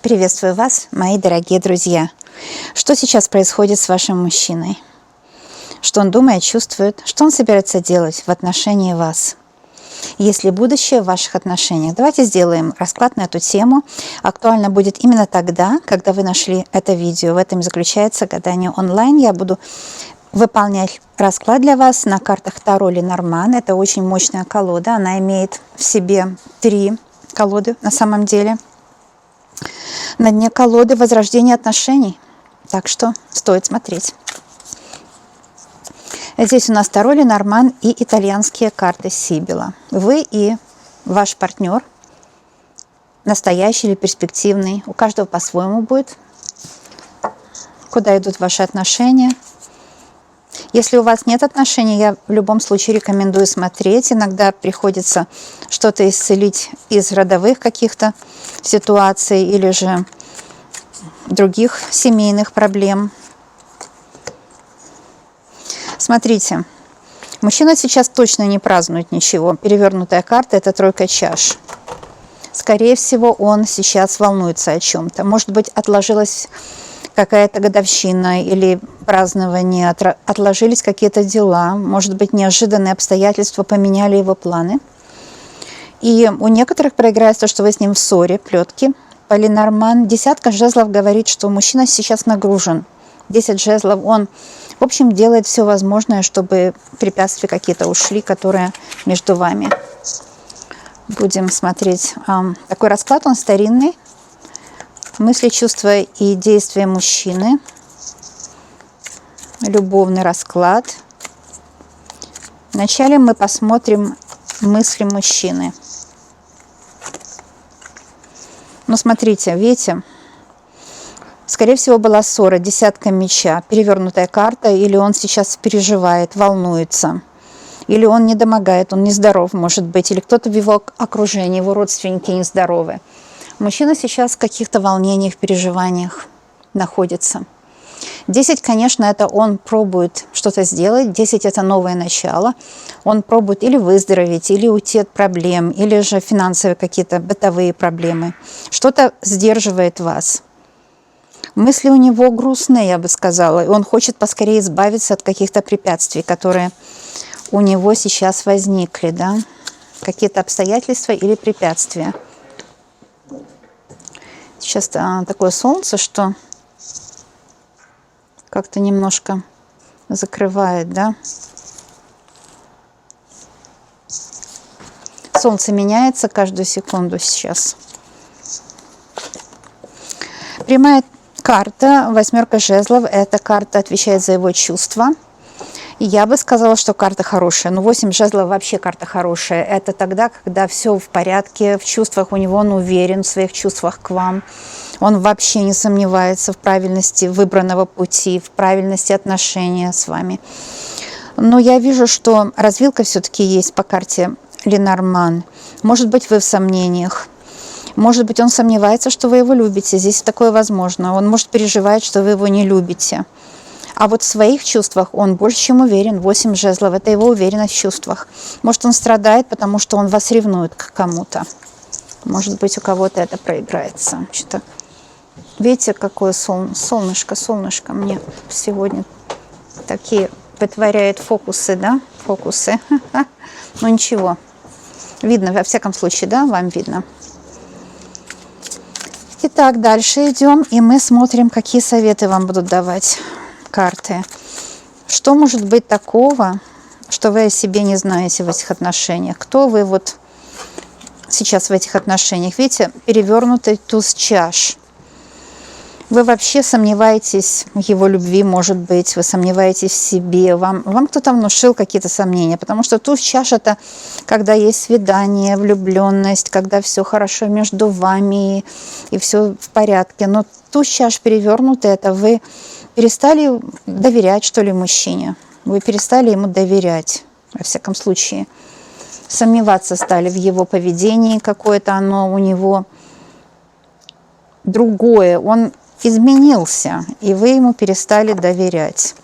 Приветствую вас, мои дорогие друзья. Что сейчас происходит с вашим мужчиной? Что он думает, чувствует? Что он собирается делать в отношении вас? Есть ли будущее в ваших отношениях? Давайте сделаем расклад на эту тему. Актуально будет именно тогда, когда вы нашли это видео. В этом и заключается гадание онлайн. Я буду выполнять расклад для вас на картах Таро Ленорман. Это очень мощная колода. Она имеет в себе 3 колоды на самом деле. На дне колоды возрождение отношений. Так что стоит смотреть. Здесь у нас Таро Ленорман и итальянские карты Сибила. Вы и ваш партнер, настоящий или перспективный, у каждого по-своему будет. Куда идут ваши отношения? Если у вас нет отношений, я в любом случае рекомендую смотреть. Иногда приходится что-то исцелить из родовых каких-то ситуаций или же других семейных проблем. Смотрите, мужчина сейчас точно не празднует ничего. Перевернутая карта – это тройка чаш. Скорее всего, он сейчас волнуется о чем-то. Может быть, отложилась какая-то годовщина или празднование, отложились какие-то дела. Может быть, неожиданные обстоятельства поменяли его планы. И у некоторых проиграется то, что вы с ним в ссоре, плетки. По Ленорман 10 жезлов говорит, что мужчина сейчас нагружен. 10 жезлов, он, в общем, делает все возможное, чтобы препятствия какие-то ушли, которые между вами. Будем смотреть. Такой расклад, он старинный. Мысли, чувства и действия мужчины. Любовный расклад. Вначале мы посмотрим мысли мужчины. Ну, смотрите, видите, скорее всего, была ссора, 10 меча, перевернутая карта, или он сейчас переживает, волнуется, или он недомогает, он нездоров, может быть, или кто-то в его окружении, его родственники нездоровы. Мужчина сейчас в каких-то волнениях, переживаниях находится. 10, конечно, это он пробует что-то сделать. 10 – это новое начало. Он пробует или выздороветь, или уйти от проблем, или же финансовые какие-то бытовые проблемы. Что-то сдерживает вас. Мысли у него грустные, я бы сказала. И он хочет поскорее избавиться от каких-то препятствий, которые у него сейчас возникли. Да? Какие-то обстоятельства или препятствия. Сейчас такое солнце, что как-то немножко закрывает, да. Солнце меняется каждую секунду сейчас. Прямая карта, 8 жезлов, эта карта отвечает за его чувства. И я бы сказала, что карта хорошая. Но 8 жезлов вообще карта хорошая. Это тогда, когда все в порядке, в чувствах у него, он уверен в своих чувствах к вам. Он вообще не сомневается в правильности выбранного пути, в правильности отношения с вами. Но я вижу, что развилка все-таки есть по карте Ленорман. Может быть, вы в сомнениях. Может быть, он сомневается, что вы его любите. Здесь такое возможно. Он может переживать, что вы его не любите. А вот в своих чувствах он больше чем уверен. 8 жезлов – это его уверенность в чувствах. Может, он страдает, потому что он вас ревнует к кому-то. Может быть, у кого-то это проиграется. Что-то... Видите, какое солнышко мне сегодня такие вытворяет фокусы, да? Фокусы. Ну ничего. Видно, во всяком случае, да? Вам видно. Итак, дальше идем, и мы смотрим, какие советы вам будут давать карты. Что может быть такого, что вы о себе не знаете в этих отношениях? Кто вы вот сейчас в этих отношениях? Видите, перевернутый туз чаш. Вы вообще сомневаетесь в его любви, может быть, вы сомневаетесь в себе, вам кто-то внушил какие-то сомнения, потому что туз чаш – это когда есть свидание, влюбленность, когда все хорошо между вами и все в порядке. Но туз чаш перевернутый – это вы перестали доверять, что ли, мужчине. Вы перестали ему доверять, во всяком случае. Сомневаться стали в его поведении какое-то, оно у него другое. Он изменился, и вы ему перестали доверять.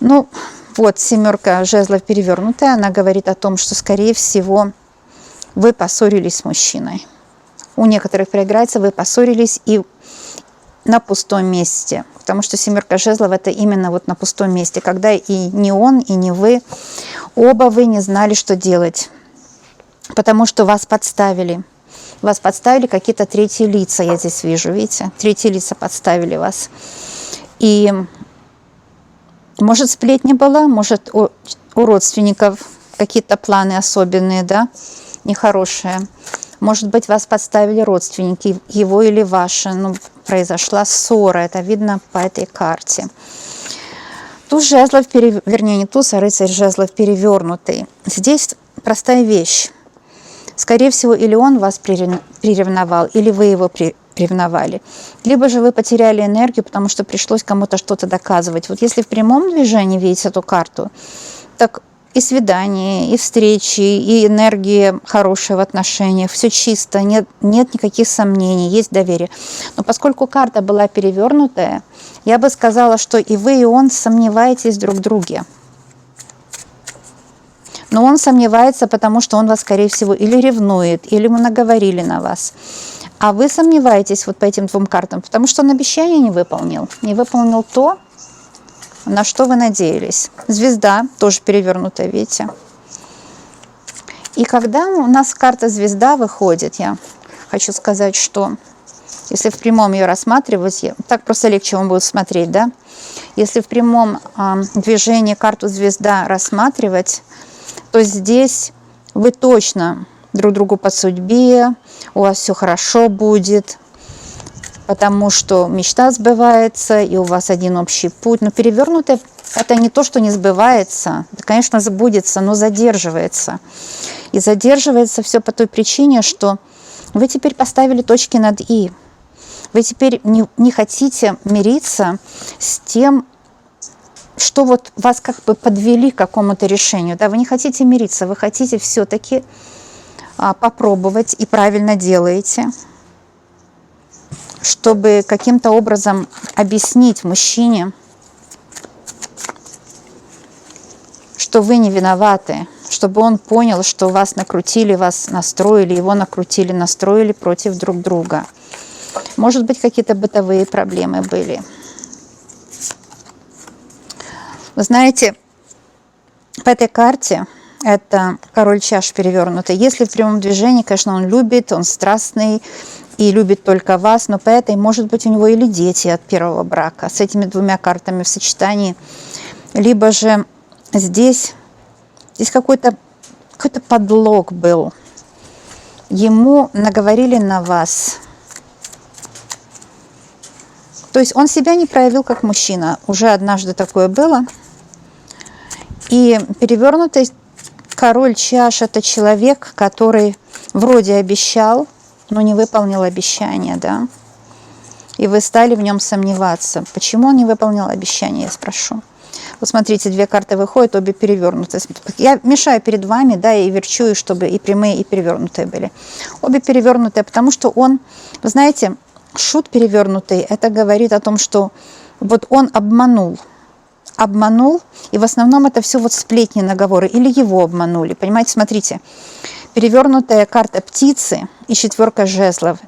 Ну, вот 7 жезлов перевернутая, она говорит о том, что, скорее всего, вы поссорились с мужчиной. у некоторых проиграется, вы поссорились и на пустом месте. Потому что семерка жезлов это именно вот на пустом месте, когда и не он, и не вы, оба вы не знали, что делать. Потому что вас подставили. Вас подставили какие-то третьи лица, я здесь вижу, видите? Третьи лица подставили вас. И может сплетня была, может у родственников какие-то планы особенные, да, нехорошие. Может быть, вас подставили родственники, его или ваши. Ну, произошла ссора, это видно по этой карте. Туз жезлов, вернее, не туз, а рыцарь жезлов перевернутый. Здесь простая вещь. Скорее всего, или он вас приревновал, или вы его приревновали. Либо же вы потеряли энергию, потому что пришлось кому-то что-то доказывать. Вот если в прямом движении видите эту карту, так и свидания, и встречи, и энергия хорошая в отношениях, все чисто, нет никаких сомнений, есть доверие. Но поскольку карта была перевернутая, я бы сказала, что и вы, и он сомневаетесь друг в друге. Но он сомневается, потому что он вас, скорее всего, или ревнует, или мы наговорили на вас. А вы сомневаетесь вот по этим двум картам, потому что он обещание не выполнил. Не выполнил то, на что вы надеялись. Звезда тоже перевернутая, видите. И когда у нас карта звезда выходит, я хочу сказать, что если в прямом ее рассматривать, так просто легче вам будет смотреть, да? Если в прямом движении карту звезда рассматривать, то здесь вы точно друг другу по судьбе, у вас все хорошо будет, потому что мечта сбывается, и у вас один общий путь. Но перевернутое – это не то, что не сбывается. Это, конечно, сбудется, но задерживается. И задерживается все по той причине, что вы теперь поставили точки над «и». Вы теперь не хотите мириться с тем, что вот вас как бы подвели к какому-то решению. Да? Вы не хотите мириться, вы хотите все-таки попробовать, и правильно делаете, чтобы каким-то образом объяснить мужчине, что вы не виноваты, чтобы он понял, что вас накрутили, вас настроили, его накрутили, настроили против друг друга. Может быть, какие-то бытовые проблемы были. Вы знаете, по этой карте это король чаш перевернутый. Если в прямом движении, конечно, он любит, он страстный и любит только вас, но по этой, может быть, у него или дети от первого брака с этими двумя картами в сочетании. Либо же здесь какой-то подлог был. Ему наговорили на вас. То есть он себя не проявил как мужчина. Уже однажды такое было. И перевернутый король чаш – это человек, который вроде обещал, но не выполнил обещание, да? И вы стали в нем сомневаться. Почему он не выполнил обещание, я спрошу. Вот смотрите, две карты выходят, обе перевернутые. Я мешаю перед вами, да, и верчу, и чтобы и прямые, и перевернутые были. Обе перевернутые, потому что он, вы знаете, шут перевернутый, это говорит о том, что вот он обманул, и в основном это все вот сплетни, наговоры, или его обманули, понимаете, смотрите, перевернутая карта птицы и четверка жезлов,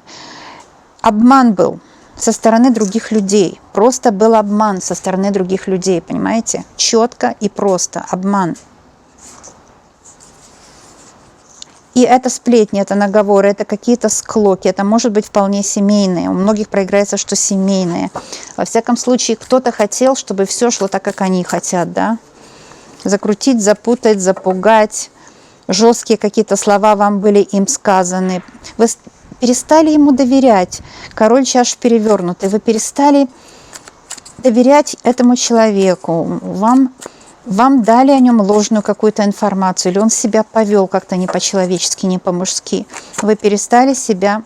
обман был со стороны других людей, просто был обман со стороны других людей, понимаете, четко и просто обман. И это сплетни, это наговоры, это какие-то склоки, это может быть вполне семейные. У многих проиграется, что семейные. Во всяком случае, кто-то хотел, чтобы все шло так, как они хотят, да? Закрутить, запутать, запугать. Жесткие какие-то слова вам были им сказаны. Вы перестали ему доверять. Король чаш перевернутый. Вы перестали доверять этому человеку. Вам дали о нем ложную какую-то информацию, или он себя повел как-то не по-человечески, не по-мужски. Вы перестали себя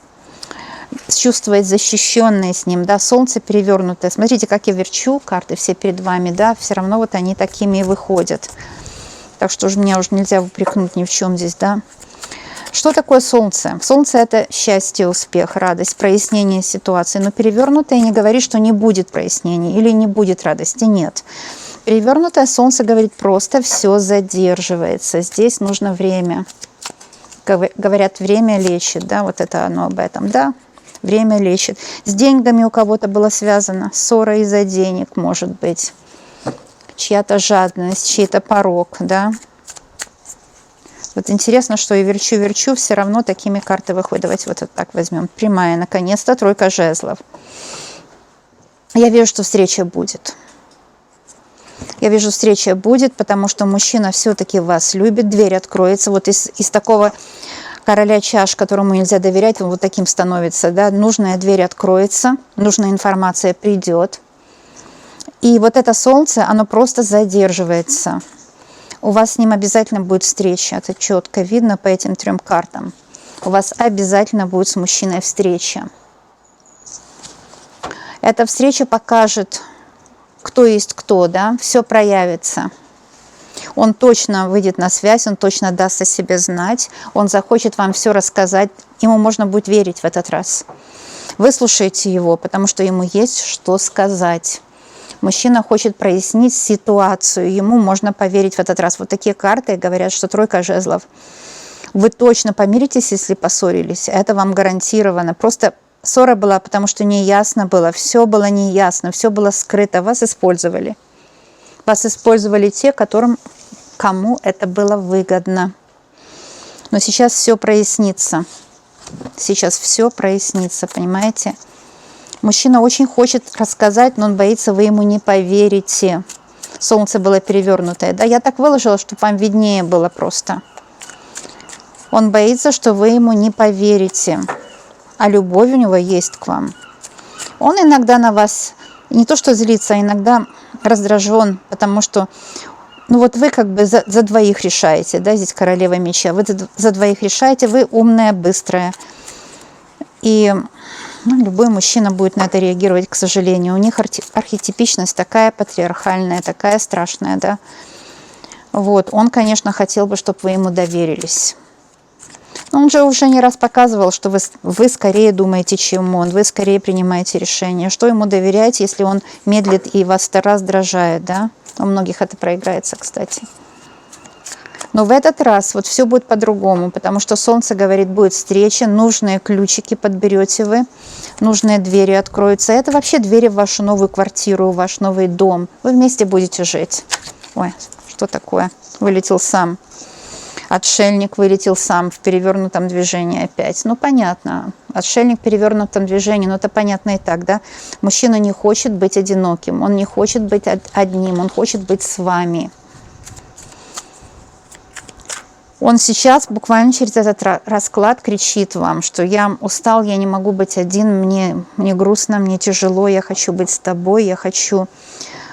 чувствовать защищенной с ним, да, солнце перевернутое. Смотрите, как я верчу, карты все перед вами, да, все равно вот они такими и выходят. Так что меня уже нельзя упрекнуть ни в чем здесь, да. Что такое солнце? Солнце – это счастье, успех, радость, прояснение ситуации. Но перевернутое не говорит, что не будет прояснений или не будет радости, нет. Перевернутое солнце говорит просто, все задерживается. Здесь нужно время. Говорят, время лечит, да, вот это оно об этом, да, время лечит. С деньгами у кого-то было связано, ссора из-за денег, может быть, чья-то жадность, чей-то порок, да. Вот интересно, что и верчу, все равно такими карты выходят. Давайте вот так возьмем. Прямая, наконец-то, тройка жезлов. Я вижу, что встреча будет. Я вижу, встреча будет, потому что мужчина все-таки вас любит, дверь откроется. Вот из такого короля чаш, которому нельзя доверять, он вот таким становится, да, нужная дверь откроется, нужная информация придет. И вот это солнце, оно просто задерживается. У вас с ним обязательно будет встреча, это четко видно по этим 3 картам. У вас обязательно будет с мужчиной встреча. Эта встреча покажет, кто есть кто, да, все проявится. Он точно выйдет на связь, он точно даст о себе знать, он захочет вам все рассказать, ему можно будет верить в этот раз. Выслушайте его, потому что ему есть что сказать. Мужчина хочет прояснить ситуацию, ему можно поверить в этот раз. Вот такие карты говорят, что тройка жезлов. Вы точно помиритесь, если поссорились, это вам гарантировано. Просто ссора была, потому что неясно было, все было неясно, все было скрыто, вас использовали. Вас использовали те, кому это было выгодно. Но сейчас все прояснится. Сейчас все прояснится, понимаете? Мужчина очень хочет рассказать, но он боится, вы ему не поверите. Солнце было перевернутое. Да, я так выложила, чтобы вам виднее было просто. Он боится, что вы ему не поверите. А любовь у него есть к вам. Он иногда на вас не то что злится, а иногда раздражен, потому что ну вот вы как бы за 2 решаете, да, здесь королева меча, вы за 2 решаете, вы умная, быстрая. И любой мужчина будет на это реагировать, к сожалению. У них архетипичность такая патриархальная, такая страшная, да. Вот, он, конечно, хотел бы, чтобы вы ему доверились. Но он же уже не раз показывал, что вы скорее думаете, чем он, вы скорее принимаете решение. Что ему доверять, если он медлит и вас раздражает, да? У многих это проиграется, кстати. Но в этот раз вот все будет по-другому, потому что солнце говорит, будет встреча, нужные ключики подберете вы, нужные двери откроются. Это вообще двери в вашу новую квартиру, в ваш новый дом. Вы вместе будете жить. Ой, что такое? Вылетел сам. Отшельник вылетел сам в перевернутом движении опять. Ну, понятно. Отшельник в перевернутом движении, ну, это понятно и так, да? Мужчина не хочет быть одиноким, он не хочет быть одним, он хочет быть с вами. Он сейчас буквально через этот расклад кричит вам, что я устал, я не могу быть один, мне грустно, мне тяжело, я хочу быть с тобой, я хочу,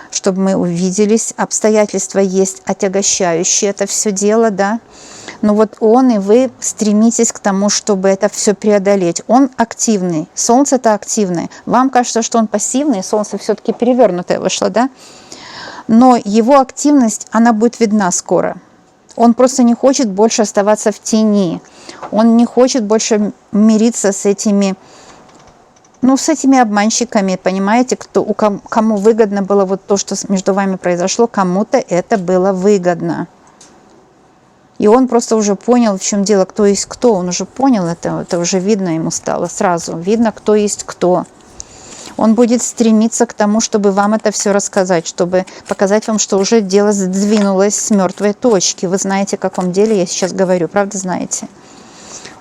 чтобы мы увиделись. Обстоятельства есть отягощающие это все дело, да. Но вот он и вы стремитесь к тому, чтобы это все преодолеть. Он активный, солнце-то активное. Вам кажется, что он пассивный, солнце все-таки перевернутое вышло, да. Но его активность, она будет видна скоро. Он просто не хочет больше оставаться в тени. Он не хочет больше мириться с этими, с этими обманщиками, понимаете, кому выгодно было вот то, что между вами произошло, кому-то это было выгодно. И он просто уже понял, в чем дело, кто есть кто. Он уже понял это уже видно ему стало сразу. Видно, кто есть кто. Он будет стремиться к тому, чтобы вам это все рассказать, чтобы показать вам, что уже дело сдвинулось с мертвой точки. Вы знаете, о каком деле я сейчас говорю, правда знаете?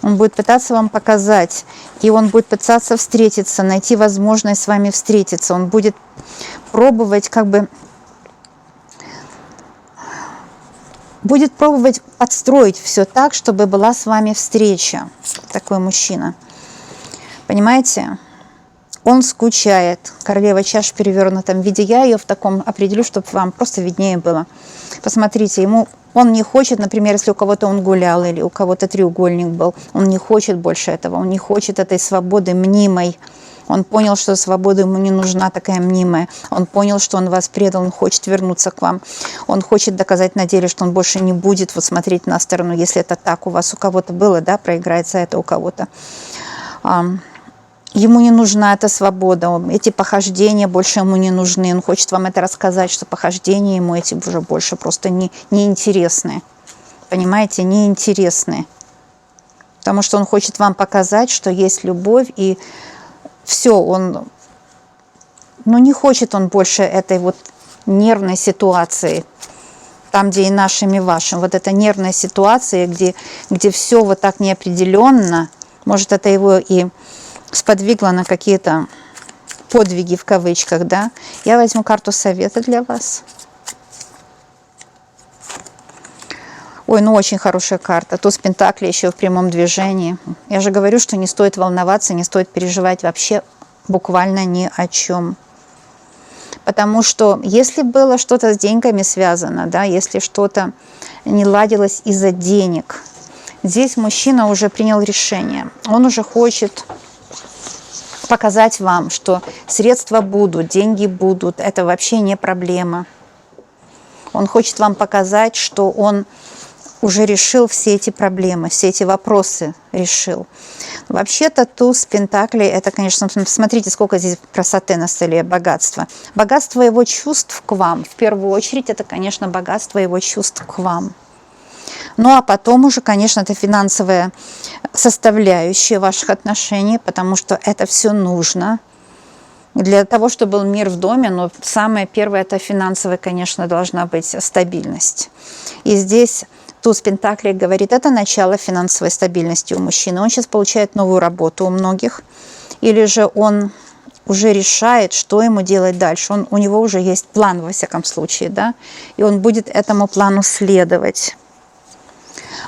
Он будет пытаться вам показать, и он будет пытаться встретиться, найти возможность с вами встретиться. Он будет пробовать будет пробовать подстроить все так, чтобы была с вами встреча. Такой мужчина. Понимаете? Он скучает. Королева чаш в перевернутом виде. Я ее в таком определю, чтобы вам просто виднее было. Посмотрите, он не хочет, например, если у кого-то он гулял или у кого-то треугольник был, он не хочет больше этого, он не хочет этой свободы мнимой. Он понял, что свобода ему не нужна такая мнимая. Он понял, что он вас предал, он хочет вернуться к вам. Он хочет доказать на деле, что он больше не будет вот смотреть на сторону, если это так у вас, у кого-то было, да, проиграется это у кого-то. Ему не нужна эта свобода, эти похождения больше ему не нужны. Он хочет вам это рассказать, что похождения ему эти уже больше просто неинтересны. Понимаете, неинтересны. Потому что он хочет вам показать, что есть любовь, и все, он, ну, не хочет он больше этой вот нервной ситуации, там, где и нашим, и вашим. Вот эта нервная ситуация, где все вот так неопределенно, может, это его и сподвигло на какие-то подвиги в кавычках, да. Я возьму карту совета для вас. Ой, ну очень хорошая карта. Туз Пентаклей еще в прямом движении. Я же говорю, что не стоит волноваться, не стоит переживать вообще буквально ни о чем. Потому что если было что-то с деньгами связано, да, если что-то не ладилось из-за денег, здесь мужчина уже принял решение. Он уже хочет показать вам, что средства будут, деньги будут. Это вообще не проблема. Он хочет вам показать, что он уже решил все эти проблемы, все эти вопросы решил. Вообще-то туз Пентаклей, это, конечно, смотрите, сколько здесь красоты на столе, богатства. Богатство его чувств к вам, в первую очередь, это, конечно, богатство его чувств к вам. Ну, а потом уже, конечно, это финансовая составляющая ваших отношений, потому что это все нужно. Для того, чтобы был мир в доме, но самое первое, это финансовая, конечно, должна быть стабильность. И здесь туз Пентаклей говорит, это начало финансовой стабильности у мужчины. Он сейчас получает новую работу у многих, или же он уже решает, что ему делать дальше. У него уже есть план, во всяком случае, да, и он будет этому плану следовать.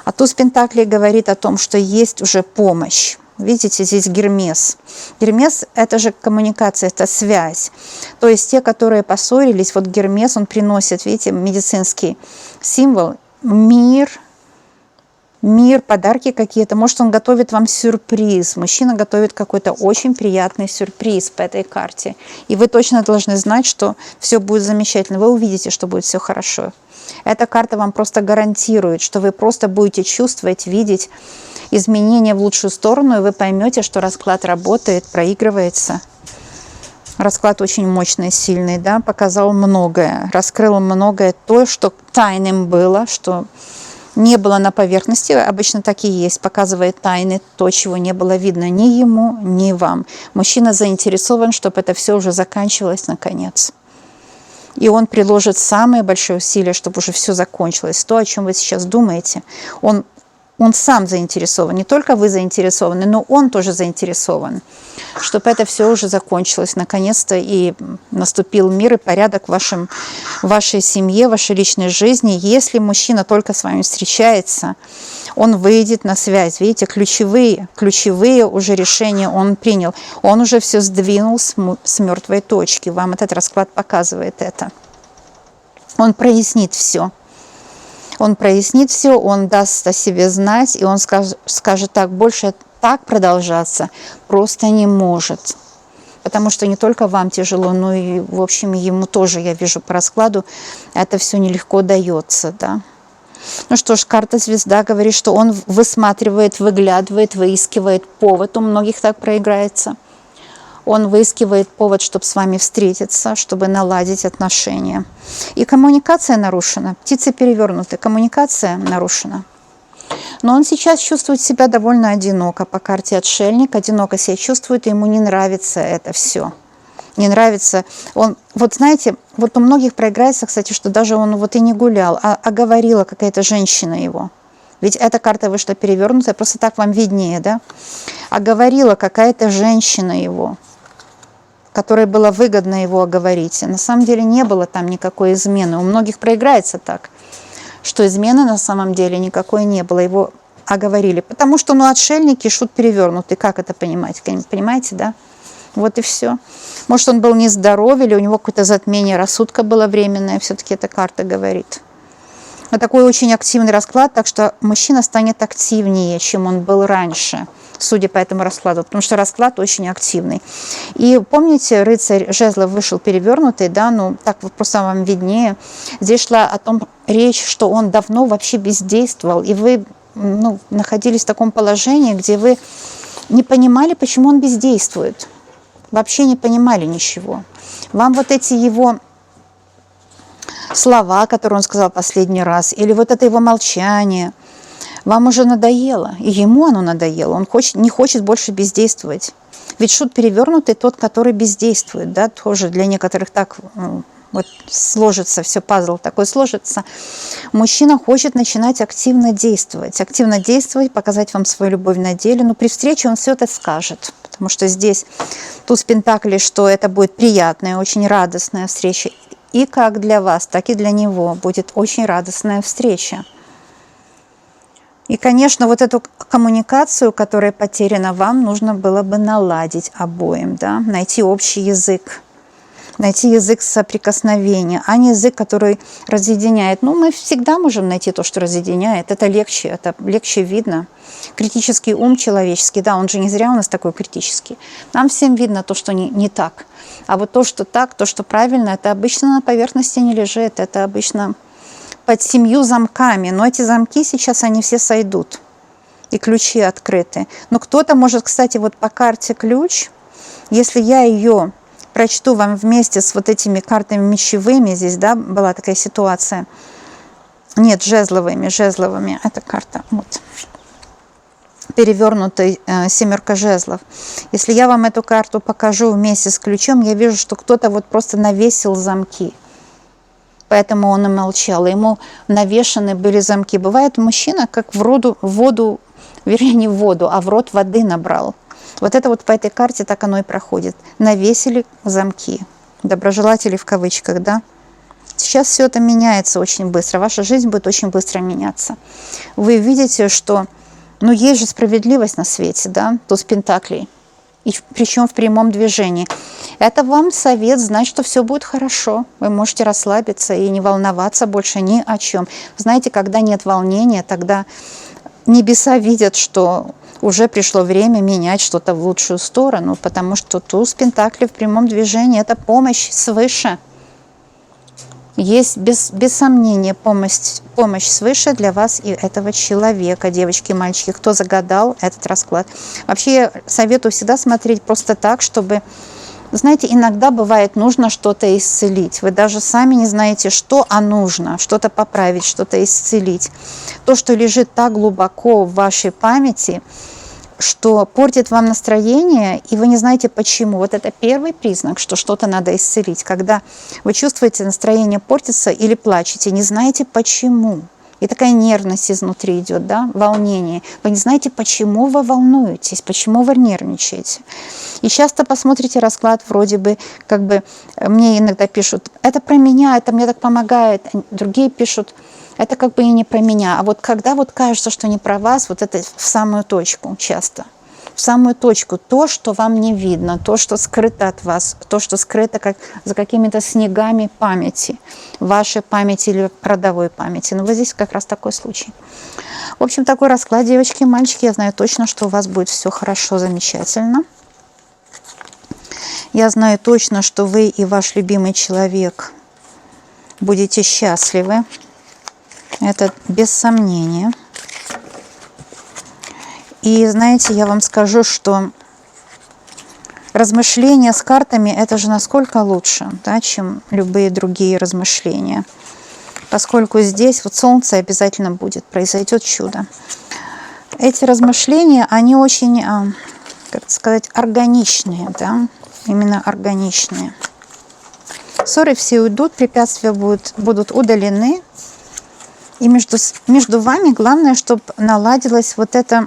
А туз Пентаклей говорит о том, что есть уже помощь. Видите, здесь Гермес. Гермес – это же коммуникация, это связь. То есть те, которые поссорились, вот Гермес, он приносит, видите, медицинский символ, мир, подарки какие-то. Может, он готовит вам сюрприз. Мужчина готовит какой-то очень приятный сюрприз по этой карте. И вы точно должны знать, что все будет замечательно. Вы увидите, что будет все хорошо. Эта карта вам просто гарантирует, что вы просто будете чувствовать, видеть изменения в лучшую сторону, и вы поймете, что расклад работает, проигрывается. Расклад очень мощный, сильный, да, показал многое, раскрыл многое, то, что тайным было, что не было на поверхности, обычно так и есть, показывает тайны, то, чего не было видно ни ему, ни вам. Мужчина заинтересован, чтобы это все уже заканчивалось наконец. И он приложит самые большие усилия, чтобы уже все закончилось. То, о чем вы сейчас думаете, он сам заинтересован. Не только вы заинтересованы, но он тоже заинтересован, чтобы это все уже закончилось наконец-то и наступил мир и порядок в вашей семье, в вашей личной жизни. Если мужчина только с вами встречается, он выйдет на связь. Видите, ключевые уже решения он принял. Он уже все сдвинул с мертвой точки. Вам этот расклад показывает это. Он прояснит все. Он прояснит все, он даст о себе знать, и он скажет так, больше так продолжаться просто не может. Потому что не только вам тяжело, но и, в общем, ему тоже, я вижу по раскладу, это все нелегко дается, да. Ну что ж, карта Звезда говорит, что он высматривает, выглядывает, выискивает повод, у многих так проиграется. Он выискивает повод, чтобы с вами встретиться, чтобы наладить отношения. И коммуникация нарушена. Птицы перевернуты, коммуникация нарушена. Но он сейчас чувствует себя довольно одиноко. По карте Отшельник одиноко себя чувствует, и ему не нравится это все. Не нравится. Он, вот знаете, вот у многих проиграется, кстати, что даже он вот и не гулял, а говорила какая-то женщина его. Ведь эта карта вышла перевернутая, просто так вам виднее, да? А говорила какая-то женщина его, которой было выгодно его оговорить. На самом деле не было там никакой измены. У многих проиграется так, что измены на самом деле никакой не было. Его оговорили. Потому что, отшельник и шут перевернутый. Как это понимать? Понимаете, да? Вот и все. Может, он был нездоров, или у него какое-то затмение рассудка было временное. Все-таки эта карта говорит. Но такой очень активный расклад, так что мужчина станет активнее, чем он был раньше, судя по этому раскладу, потому что расклад очень активный. И помните, рыцарь жезлов вышел перевернутый, да, так вот просто вам виднее. Здесь шла о том речь, что он давно вообще бездействовал, и вы находились в таком положении, где вы не понимали, почему он бездействует. Вообще не понимали ничего. Вам вот эти его слова, которые он сказал последний раз, или вот это его молчание, Вам уже надоело, и ему оно надоело. Он не хочет больше бездействовать. Ведь шут перевернутый тот, который бездействует, да, тоже для некоторых так вот сложится, все, пазл такой сложится. Мужчина хочет начинать активно действовать, показать вам свою любовь на деле. Но при встрече он все это скажет, потому что здесь туз пентаклей, что это будет приятная, очень радостная встреча. И как для вас, так и для него будет очень радостная встреча. И, конечно, вот эту коммуникацию, которая потеряна вам, нужно было бы наладить обоим, да? Найти общий язык. Найти язык соприкосновения, а не язык, который разъединяет. Ну, мы всегда можем найти то, что разъединяет. Это легче видно. Критический ум человеческий, да, он же не зря у нас такой критический. Нам всем видно то, что не так. А вот то, что так, то, что правильно, это обычно на поверхности не лежит. Это обычно под 7 замками. Но эти замки сейчас, они все сойдут. И ключи открыты. Но кто-то может, кстати, вот по карте ключ, если я ее прочту вам вместе с вот этими картами мечевыми. Здесь, да, была такая ситуация. Нет, жезловыми. Эта карта, вот. Перевернутая 7 жезлов. Если я вам эту карту покажу вместе с ключом, я вижу, что кто-то вот просто навесил замки. Поэтому он и молчал. Ему навешаны были замки. Бывает мужчина, как в воду, вернее, не в воду, а в рот воды набрал. Вот это вот по этой карте так оно и проходит. Навесили замки. Доброжелатели в кавычках, да? Сейчас все это меняется очень быстро. Ваша жизнь будет очень быстро меняться. Вы видите, что, ну, есть же справедливость на свете, да? Туз пентаклей. И причем в прямом движении. Это вам совет знать, что все будет хорошо. Вы можете расслабиться и не волноваться больше ни о чем. Знаете, когда нет волнения, тогда небеса видят, что уже пришло время менять что-то в лучшую сторону, потому что туз пентаклей в прямом движении – это помощь свыше. Есть без сомнения помощь свыше для вас и этого человека, девочки, мальчики, кто загадал этот расклад. Вообще я советую всегда смотреть просто так, чтобы, знаете, иногда бывает нужно что-то исцелить. Вы даже сами не знаете, что, а нужно что-то поправить, что-то исцелить. То, что лежит так глубоко в вашей памяти, что портит вам настроение, и вы не знаете почему. Вот это первый признак, что что-то надо исцелить. Когда вы чувствуете, настроение портится или плачете, не знаете почему. И такая нервность изнутри идет, да, волнение. Вы не знаете, почему вы волнуетесь, почему вы нервничаете. И часто посмотрите расклад, вроде бы, как бы, мне иногда пишут, это про меня, это мне так помогает. Другие пишут, это как бы и не про меня. А вот когда вот кажется, что не про вас, вот это в самую точку часто. В самую точку. То, что вам не видно, то, что скрыто от вас, то, что скрыто как за какими-то снегами памяти. Вашей памяти или родовой памяти. Но вот здесь как раз такой случай. В общем, такой расклад, девочки и мальчики. Я знаю точно, что у вас будет все хорошо, замечательно. Я знаю точно, что вы и ваш любимый человек будете счастливы. Это без сомнения. И знаете, я вам скажу, что размышления с картами – это же насколько лучше, да, чем любые другие размышления. Поскольку здесь вот солнце обязательно будет, произойдет чудо. Эти размышления, они очень, как сказать, органичные, да, именно органичные. Ссоры все уйдут, препятствия будут удалены. И между вами главное, чтобы наладилась вот эта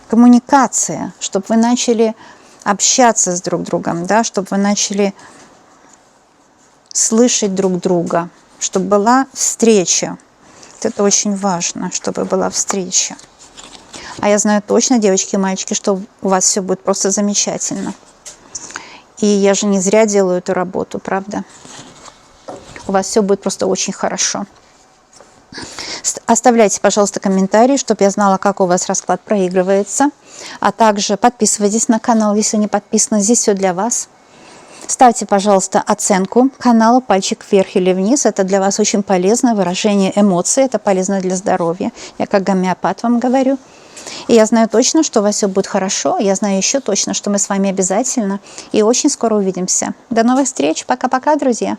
коммуникация, чтобы вы начали общаться с друг другом, да, чтобы вы начали слышать друг друга, чтобы была встреча. Вот это очень важно, чтобы была встреча. А я знаю точно, девочки и мальчики, что у вас все будет просто замечательно. И я же не зря делаю эту работу, правда? У вас все будет просто очень хорошо. Оставляйте, пожалуйста, комментарии, чтобы я знала, как у вас расклад проигрывается. А также подписывайтесь на канал, если не подписаны. Здесь все для вас. Ставьте, пожалуйста, оценку каналу, пальчик вверх или вниз. Это для вас очень полезно. Выражение эмоций. Это полезно для здоровья. Я как гомеопат вам говорю. И я знаю точно, что у вас все будет хорошо. Я знаю еще точно, что мы с вами обязательно и очень скоро увидимся. До новых встреч. Пока-пока, друзья.